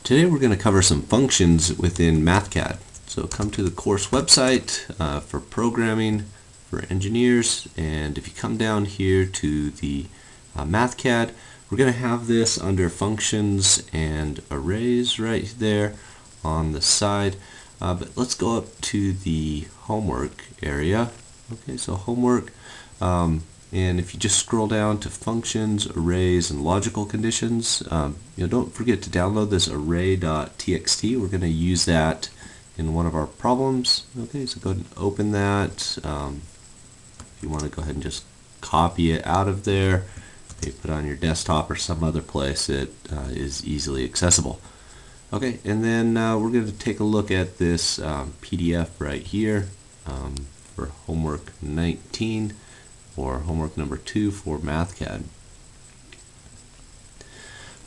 Today we're going to cover some functions within MathCAD. So come to the course website for programming for engineers, and if you come down here to the MathCAD, we're going to have this under functions and arrays right there on the side. But let's go up to the homework area. Okay, so homework, and if you just scroll down to functions, arrays, and logical conditions, don't forget to download this array.txt. We're going to use that in one of our problems. Okay, so go ahead and open that. If you want to go ahead and just copy it out of there, maybe put it on your desktop or some other place that is easily accessible. Okay, and then we're going to take a look at this PDF right here for homework 19 or homework number 2 for MathCAD.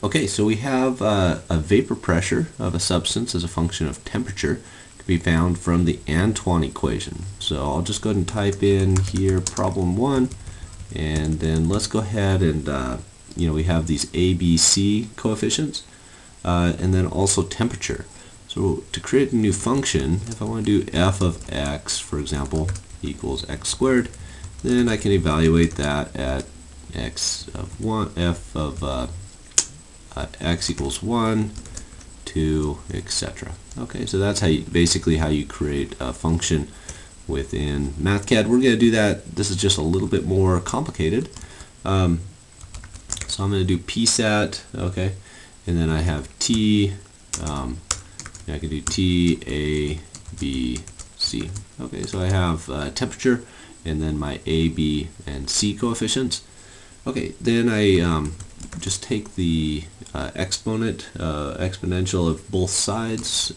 Okay, so we have a vapor pressure of a substance as a function of temperature to be found from the Antoine equation. So I'll just go ahead and type in here problem 1, and then let's go ahead and we have these A, B, C coefficients, and then also temperature. So to create a new function, if I want to do f of x, for example, equals x squared, then I can evaluate that at x of 1, f of x equals 1, 2, etc. Okay, so that's basically how you create a function within MathCAD. We're going to do that. This is just a little bit more complicated. So I'm going to do psat, okay, and then I have t. I can do t, a, b, c. Okay, so I have temperature, and then my A, B, and C coefficients. Okay, then I just take the exponential of both sides,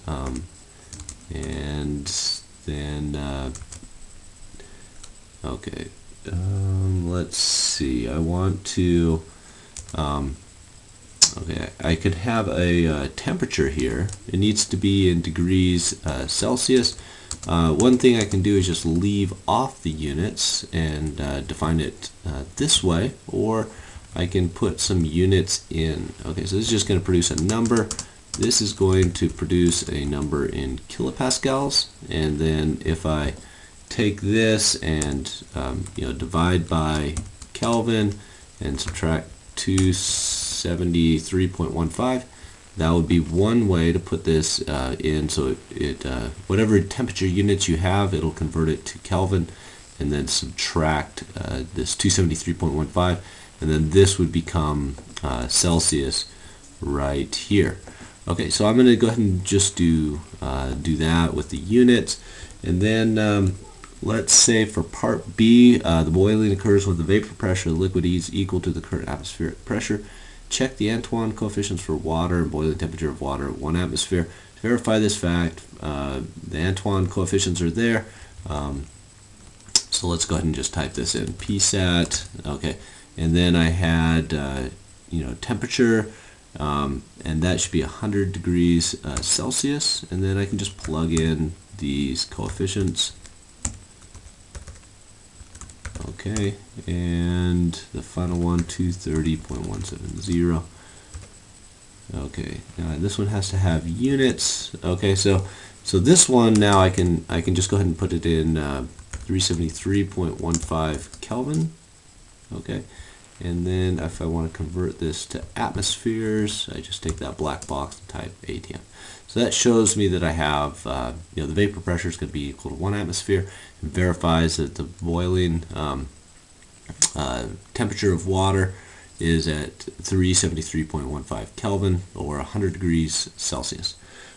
and then let's see. I want to I could have a temperature here. It needs to be in degrees Celsius. One thing I can do is just leave off the units and define it this way, or I can put some units in. Okay, so this is just going to produce a number. This is going to produce a number in kilopascals, and then if I take this and divide by Kelvin and subtract 273.15, that would be one way to put this in. So whatever temperature units you have, it'll convert it to Kelvin, and then subtract this 273.15, and then this would become Celsius right here. Okay, so I'm going to go ahead and just do that with the units, and then let's say for part B, the boiling occurs when the vapor pressure of the liquid is equal to the current atmospheric pressure. Check the Antoine coefficients for water and boiling temperature of water at 1 atmosphere. To verify this fact, the Antoine coefficients are there. So let's go ahead and just type this in, psat. Okay, and then I had temperature, and that should be 100 degrees Celsius, and then I can just plug in these coefficients. Okay, and the final one, 230.170. Okay, now this one has to have units. Okay, so this one now I can just go ahead and put it in 373.15 Kelvin. Okay, and then if I want to convert this to atmospheres, I just take that black box and type ATM. So that shows me that I have, the vapor pressure is going to be equal to 1 atmosphere, and verifies that the boiling temperature of water is at 373.15 Kelvin, or 100 degrees Celsius.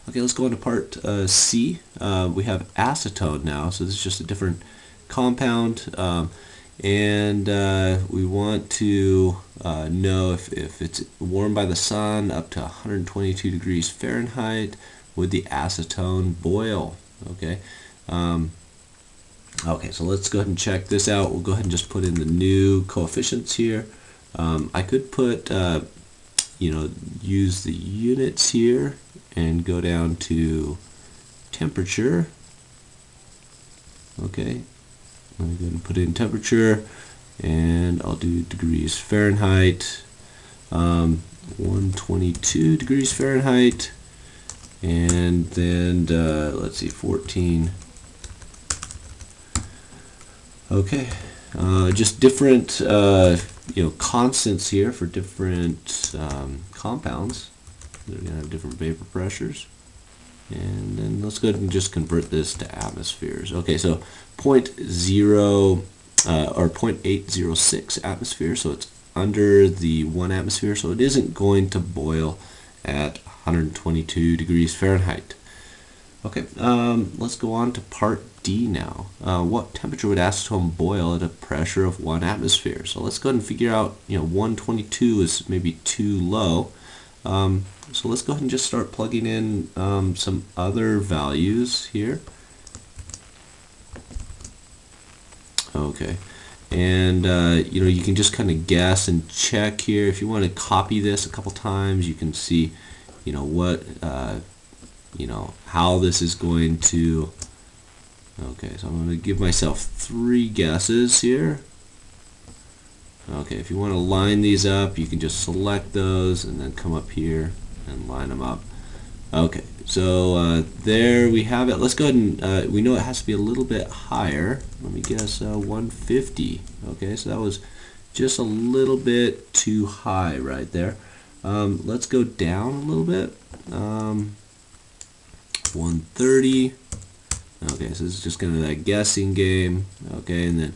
Okay, let's go on to part C. We have acetone now, so this is just a different compound, and we want to know if it's warmed by the sun up to 122 degrees Fahrenheit, would the acetone boil? Okay. Okay, so let's go ahead and check this out. We'll go ahead and just put in the new coefficients here. I could put, use the units here and go down to temperature. Okay, let me go ahead and put in temperature, and I'll do degrees Fahrenheit, 122 degrees Fahrenheit, And then let's see, 14. Okay, just different constants here for different compounds. They're going to have different vapor pressures. And then let's go ahead and just convert this to atmospheres. Okay, so 0.806 atmosphere, so it's under the 1 atmosphere, so it isn't going to boil at 122 degrees Fahrenheit. Okay, let's go on to part D now. What temperature would acetone boil at a pressure of 1 atmosphere? So let's go ahead and figure out, 122 is maybe too low. So let's go ahead and just start plugging in some other values here. Okay, and you can just kind of guess and check here. If you want to copy this a couple times, you can see, what, how this is going to. Okay, so I'm going to give myself 3 guesses here. Okay, if you want to line these up, you can just select those and then come up here and line them up. Okay, so there we have it. Let's go ahead and, we know it has to be a little bit higher. Let me guess 150. Okay, so that was just a little bit too high right there. Let's go down a little bit. 130. Okay, so this is just kind of that guessing game. Okay, and then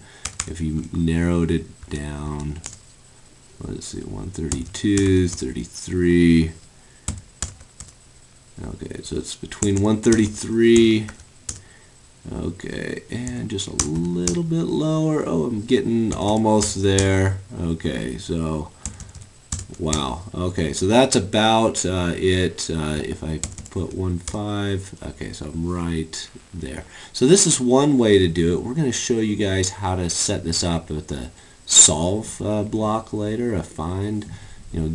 if you narrowed it down, let's see, 132, 33. Okay, so it's between 133. Okay, and just a little bit lower. Oh, I'm getting almost there. Okay, so wow. Okay, so that's about it. If I put 1.5, okay, so I'm right there. So this is one way to do it. We're going to show you guys how to set this up with the solve block later, a find,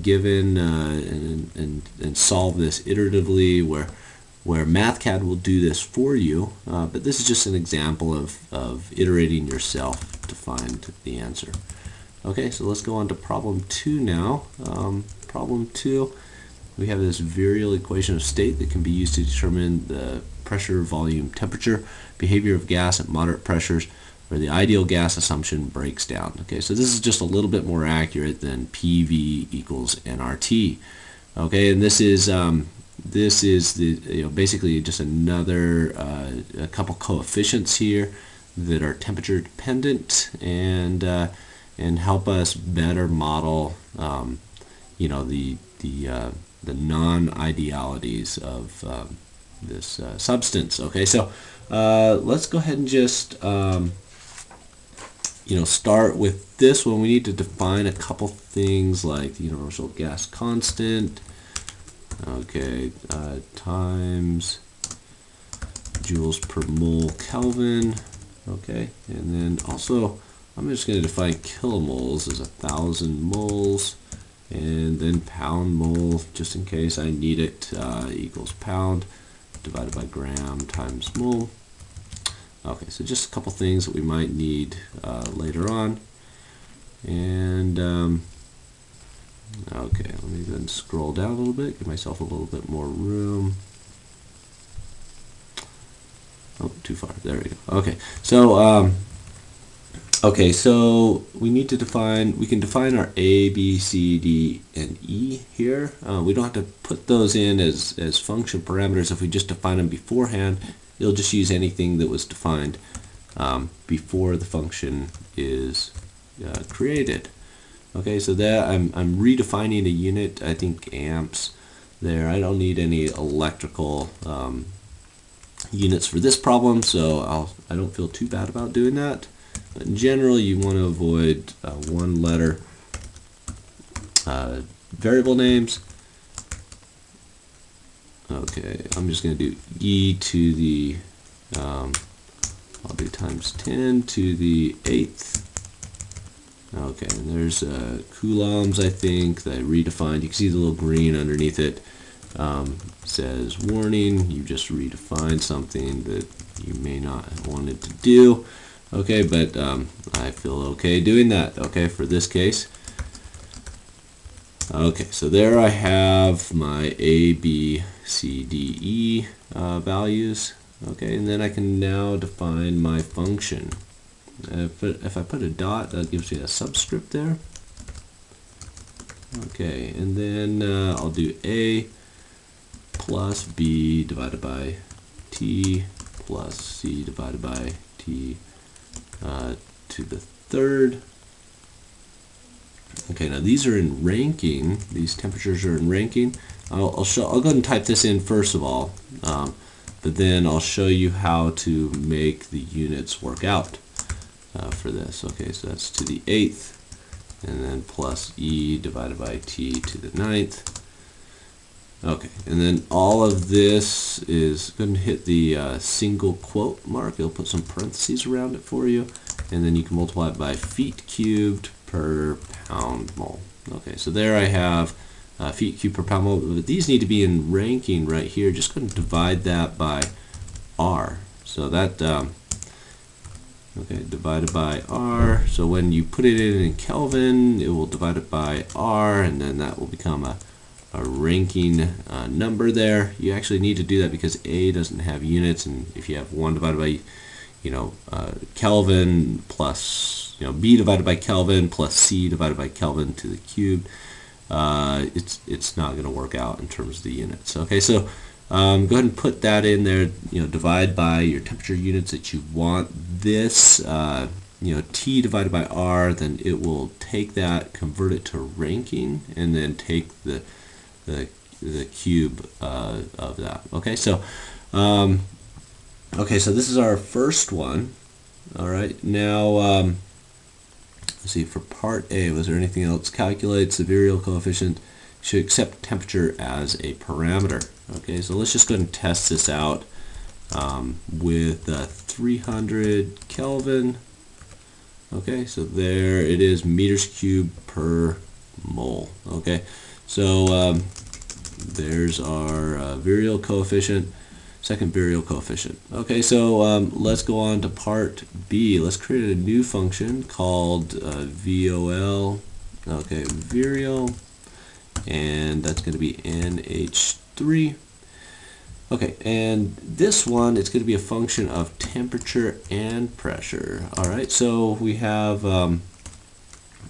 given and solve this iteratively, where MathCAD will do this for you, but this is just an example of iterating yourself to find the answer. Okay, so let's go on to problem 2 now. Problem 2, we have this virial equation of state that can be used to determine the pressure, volume, temperature, behavior of gas at moderate pressures, where the ideal gas assumption breaks down. Okay, so this is just a little bit more accurate than PV equals nRT. Okay, and this is the basically just another a couple coefficients here that are temperature dependent and help us better model the non-idealities of this substance. Okay, so let's go ahead and just start with this one. We need to define a couple things like the universal gas constant. Okay, times joules per mole Kelvin. Okay, and then also I'm just going to define kilomoles as 1,000 moles, and then pound mole, just in case I need it, equals pound divided by gram times mole. Okay, so just a couple things that we might need later on. And okay, let me then scroll down a little bit, give myself a little bit more room. Oh, too far. There we go. Okay, so so we need to define. We can define our A, B, C, D, and E here. We don't have to put those in as function parameters. If we just define them beforehand, you'll just use anything that was defined before the function is created. Okay, so that I'm redefining a unit. I think amps there. I don't need any electrical units for this problem, so I don't feel too bad about doing that. But in general, you want to avoid one-letter variable names. Okay, I'm just going to do e to the, I'll do times 10 to the 8th. Okay, and there's coulombs, I think, that I redefined. You can see the little green underneath it. Says warning, you just redefined something that you may not have wanted to do. Okay, but I feel okay doing that, okay, for this case. Okay, so there I have my A, B, C, D, E values. Okay, and then I can now define my function. If I put a dot, that gives me a subscript there. Okay, and then I'll do A plus B divided by T plus C divided by T to the third. Okay, now these are in ranking. These temperatures are in ranking. I'll go ahead and type this in first of all, but then I'll show you how to make the units work out for this. Okay, so that's to the 8th, and then plus E divided by T to the 9th. Okay, and then all of this is going to hit the single quote mark. It'll put some parentheses around it for you, and then you can multiply it by feet cubed per pound mole. Okay, so there I have feet cubed per pound mole, but these need to be in ranking right here. Just go and divide that by R. So that, okay, divided by R. So when you put it in Kelvin, it will divide it by R, and then that will become a ranking number there. You actually need to do that because A doesn't have units, and if you have 1 divided by, Kelvin plus, B divided by Kelvin plus C divided by Kelvin to the cube, it's not going to work out in terms of the units. Okay, so go ahead and put that in there. Divide by your temperature units that you want. This, T divided by R, then it will take that, convert it to ranking, and then take the cube of that. Okay, so so this is our first one. All right, now let's see, for part A, was there anything else? Calculates the virial coefficient, should accept temperature as a parameter. Okay, so let's just go ahead and test this out with 300 Kelvin. Okay, so there it is, meters cubed per mole. Okay, so there's our virial coefficient, second virial coefficient. Okay, so let's go on to part B. Let's create a new function called VOL. Okay, virial, and that's going to be NH3. Okay, and this one, it's going to be a function of temperature and pressure. All right, so we have, in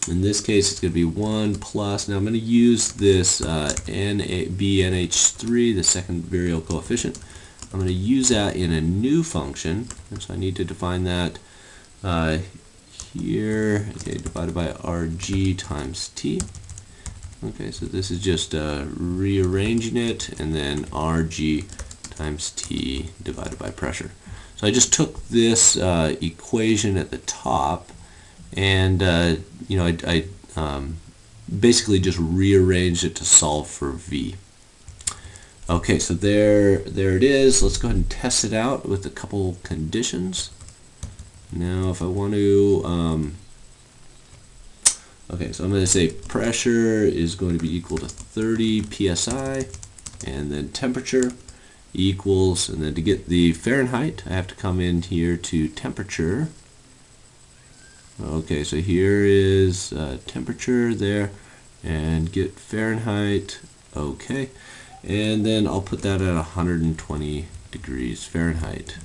this case, it's going to be 1 plus, now I'm going to use this BNH3, the second virial coefficient. I'm going to use that in a new function, and so I need to define that here, okay, divided by Rg times T. Okay, so this is just rearranging it, and then Rg times T divided by pressure. So I just took this equation at the top, and I basically just rearranged it to solve for V. Okay, so there it is. Let's go ahead and test it out with a couple conditions. Now, if I want to, okay, so I'm going to say pressure is going to be equal to 30 psi, and then temperature equals, and then to get the Fahrenheit, I have to come in here to temperature. Okay, so here is temperature there, and get Fahrenheit. Okay, and then I'll put that at 120 degrees Fahrenheit.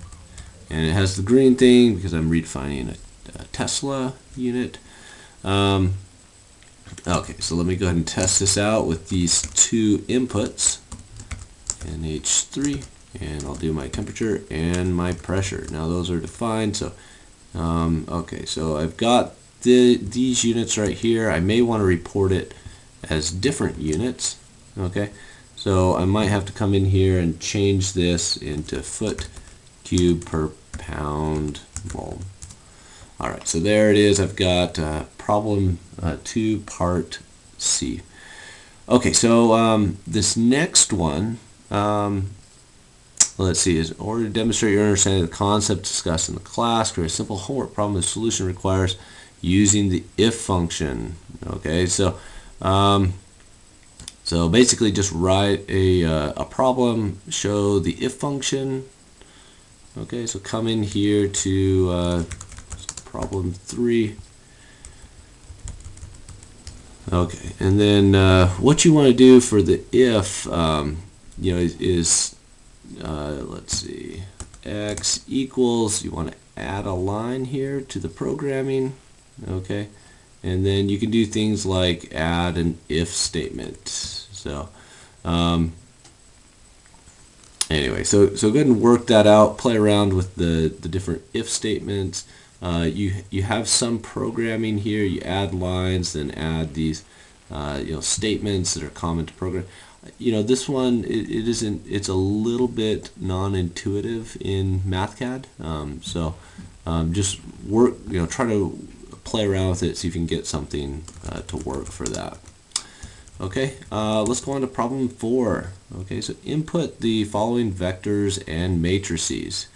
And it has the green thing because I'm redefining a Tesla unit. Okay, so let me go ahead and test this out with these two inputs, NH3, and I'll do my temperature and my pressure. Now those are defined, so okay, so I've got these units right here. I may want to report it as different units. Okay, so I might have to come in here and change this into foot cube per pound mole. Alright, so there it is. I've got problem 2, part C. Okay, so this next one, let's see, is in order to demonstrate your understanding of the concept discussed in the class, create a simple homework problem. The solution requires using the if function. Okay, so so basically just write a problem, show the if function. Okay, so come in here to problem 3. Okay, and then what you want to do for the if, is let's see, x equals, you want to add a line here to the programming, okay, and then you can do things like add an if statement. So anyway, so go ahead and work that out, play around with the different if statements. You have some programming here, you add lines, then add these statements that are common to program. This one, it isn't, it's a little bit non-intuitive in MathCAD, just work, try to play around with it, see if you can get something to work for that. Okay, let's go on to problem 4. Okay, so input the following vectors and matrices.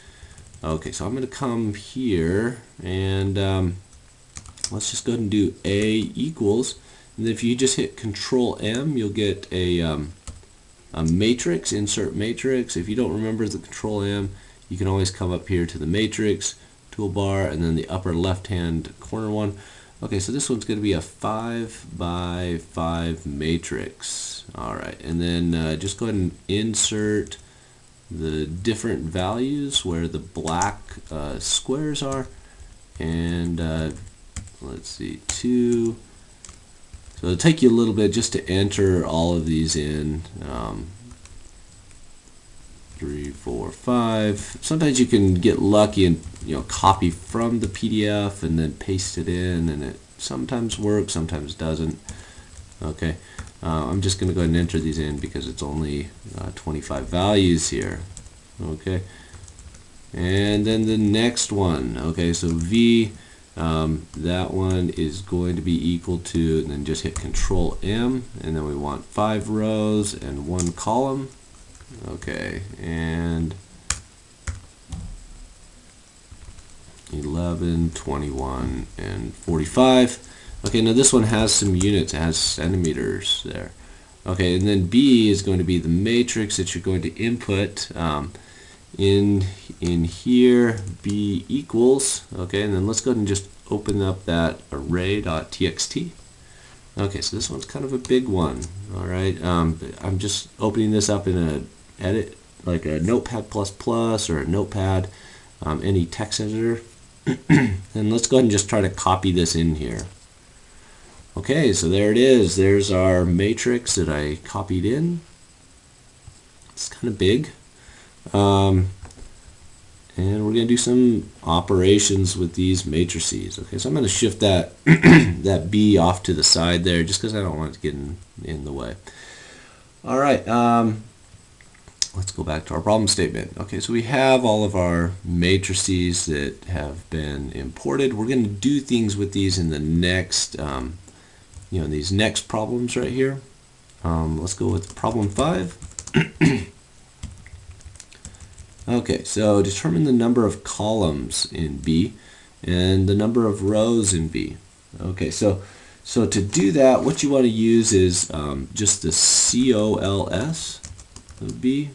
Okay, so I'm going to come here and let's just go ahead and do A equals, and if you just hit Control M, you'll get a matrix, insert matrix. If you don't remember the Control M, you can always come up here to the matrix toolbar and then the upper left hand corner one. Okay, so this one's going to be a 5 by 5 matrix. Alright, and then just go ahead and insert the different values where the black squares are, and let's see, 2. So it'll take you a little bit just to enter all of these in. 3, 4, 5. Sometimes you can get lucky and copy from the PDF and then paste it in, and it sometimes works, sometimes doesn't. Okay, I'm just going to go ahead and enter these in because it's only 25 values here. Okay, and then the next one. Okay, so V, that one is going to be equal to, and then just hit Control M, and then we want 5 rows and 1 column. Okay, and 11, 21, and 45. Okay, now this one has some units, it has centimeters there. Okay, and then B is going to be the matrix that you're going to input in here, B equals. Okay, and then let's go ahead and just open up that array.txt. Okay, so this one's kind of a big one. Alright, I'm just opening this up in a edit, like a Notepad++ or a Notepad, any text editor. And let's go ahead and just try to copy this in here. Okay, so there it is. There's our matrix that I copied in. It's kind of big. And we're going to do some operations with these matrices. Okay, so I'm going to shift that that B off to the side there just because I don't want it to get in the way. All right, let's go back to our problem statement. Okay, so we have all of our matrices that have been imported. We're going to do things with these in the next, these next problems right here. Let's go with problem 5. Okay, so determine the number of columns in B and the number of rows in B. Okay, so to do that, what you want to use is just the COLS of B.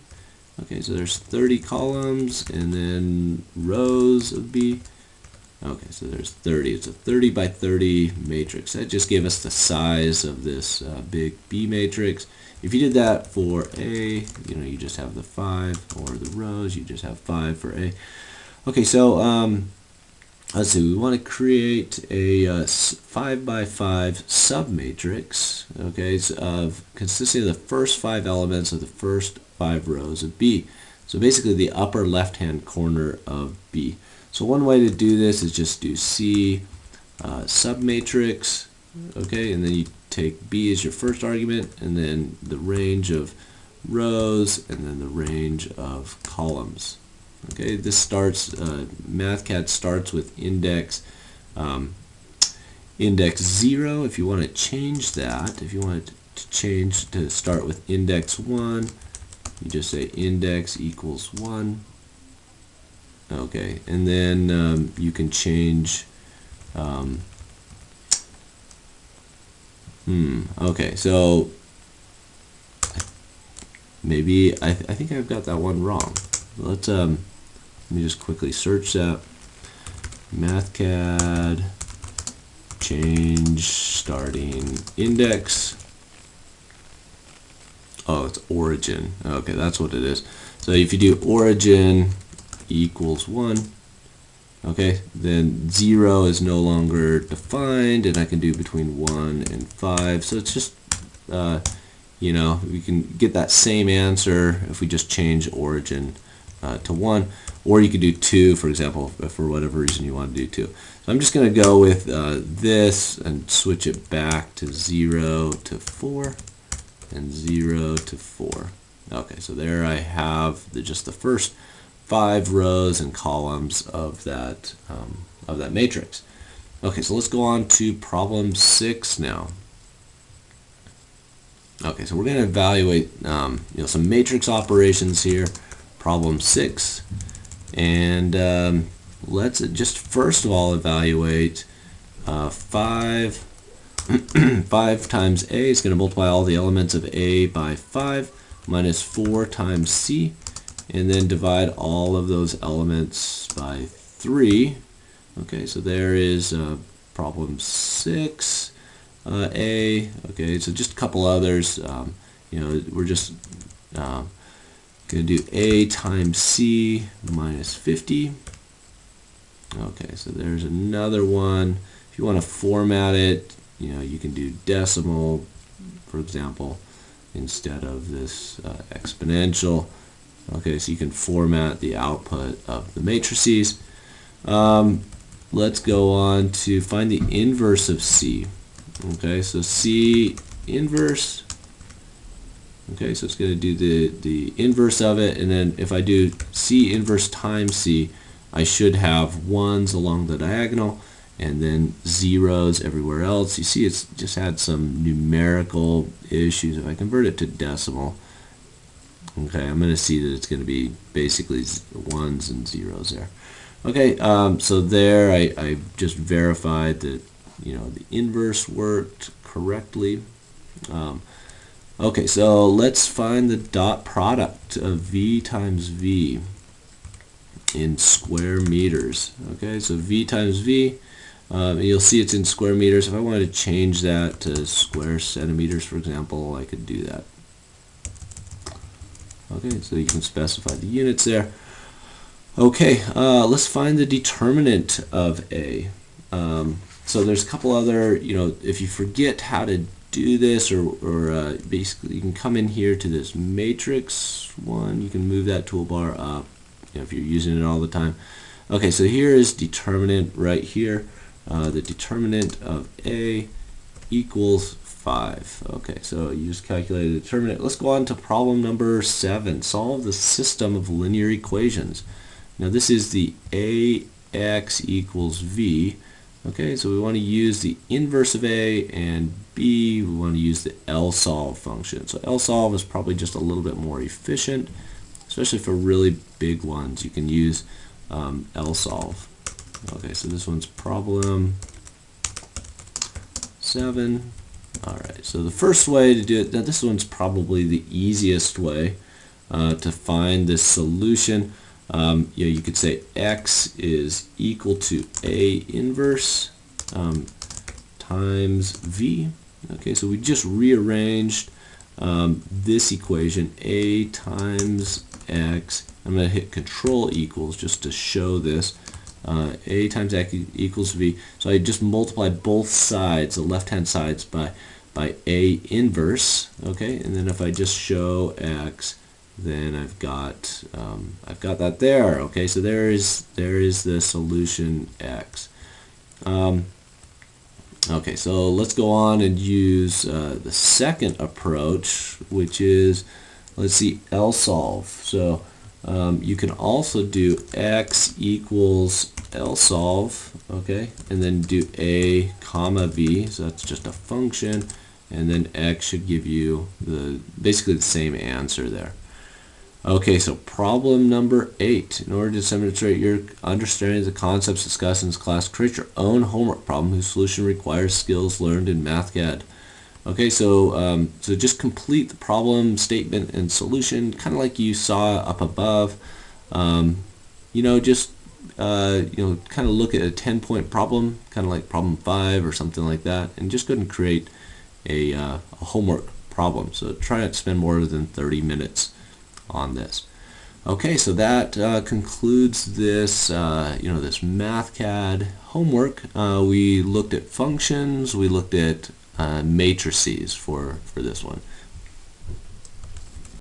Okay, so there's 30 columns and then rows of B. Okay, so there's 30. It's a 30 by 30 matrix. That just gave us the size of this big B matrix. If you did that for A, you just have the 5, or the rows, you just have 5 for A. Okay, so let's see, we want to create a 5 by 5 submatrix, okay, consisting of the first 5 elements of the first 5 rows of B. So basically the upper left-hand corner of B. So one way to do this is just do C submatrix, okay, and then you take B as your first argument, and then the range of rows, and then the range of columns. Okay, this starts, MathCAD starts with index 0. If you want to change that, if you want it to change to start with index 1, you just say index equals 1. Okay, and then you can change okay, so maybe I think I've got that one wrong. Let's let me just quickly search that. MathCAD change starting index. Oh, it's origin. Okay, that's what it is. So if you do origin equals 1, okay, then 0 is no longer defined, and I can do between 1 and 5. So it's just, you know, we can get that same answer if we just change origin to 1. Or you could do 2, for example, if for whatever reason you want to do 2. So I'm just going to go with this and switch it back to 0 to 4 and 0 to 4. Okay, so there I have just the first 5 rows and columns of that matrix. Okay, so let's go on to problem 6 now. Okay, so we're going to evaluate you know, some matrix operations here. Problem 6, and let's just first of all evaluate 5 times A is going to multiply all the elements of A by 5 minus 4 times C, and then divide all of those elements by 3. Okay, so there is problem 6. A. Okay, so just a couple others. You know, we're just going to do A times C minus 50. Okay, so there's another one. If you want to format it, you know, you can do decimal, for example, instead of this exponential. Okay, so you can format the output of the matrices. Let's go on to find the inverse of C. Okay, so C inverse. Okay, so it's going to do the inverse of it, and then if I do C inverse times C, I should have 1s along the diagonal and then 0s everywhere else. You see it's just had some numerical issues. If I convert it to decimal, okay, I'm going to see that it's going to be basically 1s and 0s there. Okay, so there I just verified that, you know, the inverse worked correctly. Okay, so let's find the dot product of V times V in square meters. Okay, so V times V, you'll see it's in square meters. If I wanted to change that to square centimeters, for example, I could do that. Okay, so you can specify the units there. Okay, let's find the determinant of A. So there's a couple other, you know, if you forget how to do this, or basically you can come in here to this matrix one, you can move that toolbar up, you know, if you're using it all the time. Okay, so here is determinant right here. The determinant of A equals 5. Okay, so you just calculated the determinant. Let's go on to problem number 7. Solve the system of linear equations. Now this is the AX equals V. Okay, so we want to use the inverse of A, and B, we want to use the LSOLVE function. So LSOLVE is probably just a little bit more efficient, especially for really big ones. You can use LSOLVE. Okay, so this one's problem 7. Alright, so the first way to do it, now this one's probably the easiest way to find this solution. You know, you could say X is equal to A inverse times V. Okay, so we just rearranged this equation, A times X. I'm going to hit Control equals just to show this. A times X equals V. So I just multiply both sides, the left-hand sides, by A inverse. Okay, and then if I just show X, then I've got that there. Okay, so there is the solution X. Okay, so let's go on and use the second approach, which is, let's see, LSOLVE. So you can also do X equals LSOLVE, okay, and then do A comma V. So that's just a function, and then X should give you basically the same answer there. Okay, so problem number 8. In order to demonstrate your understanding of the concepts discussed in this class, create your own homework problem whose solution requires skills learned in MathCAD. Okay, so so just complete the problem statement and solution, kind of like you saw up above. You know, just kind of look at a 10-point problem, kind of like problem 5 or something like that, and just go ahead and create a homework problem. So try not to spend more than 30 minutes on this. Okay, so that concludes this this MathCAD homework. We looked at functions, we looked at matrices for this one.